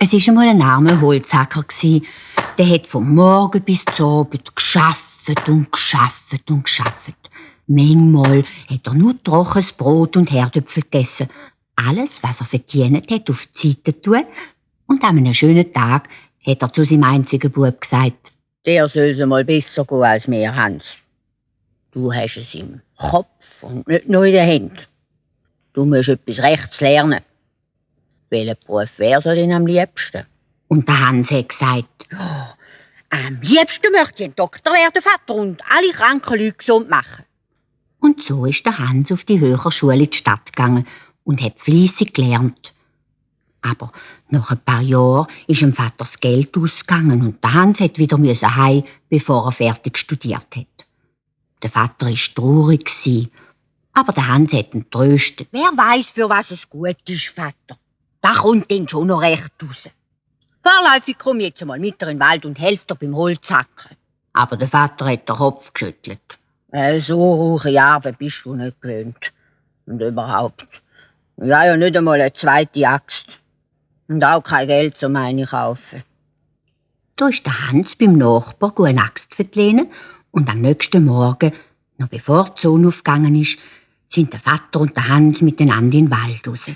Es war einmal ein armer Holzhacker. Der hat vom Morgen bis zum Abend geschafft und geschafft und geschafft. Manchmal hat er nur trockenes Brot und Herdöpfel gegessen. Alles, was er verdient hat, auf die Seite tun. Und an einem schönen Tag hat er zu seinem einzigen Bub gesagt: «Der soll es mal besser gehen als mir, Hans. Du hast es im Kopf und nicht nur in den Händen. Du musst etwas Rechts lernen. Welchen Beruf wäre dir denn am liebsten?» Und der Hans hat gesagt: «Ja, am liebsten möchte ich ein Doktor werden, Vater, und alle kranken Leute gesund machen.» Und so ist der Hans auf die höhere Schule in die Stadt gegangen und hat fleissig gelernt. Aber nach ein paar Jahren ist dem Vater das Geld ausgegangen und der Hans hat wieder heim, bevor er fertig studiert hat. Der Vater war traurig, aber der Hans hat ihn tröstet. «Wer weiss, für was es gut ist, Vater. Da kommt dann schon noch recht raus. Vorläufig komme ich jetzt einmal mit in den Wald und helfe dir beim Holzhacken.» Aber der Vater hat den Kopf geschüttelt. «So rauche Arbeit bist du nicht gewöhnt. Und überhaupt, ich habe ja nicht einmal eine zweite Axt. Und auch kein Geld zum eine kaufen.» Da ist der Hans beim Nachbar eine Axt verlehnen und am nächsten Morgen, noch bevor die Sonne aufgegangen ist, sind der Vater und der Hans miteinander in den Wald raus.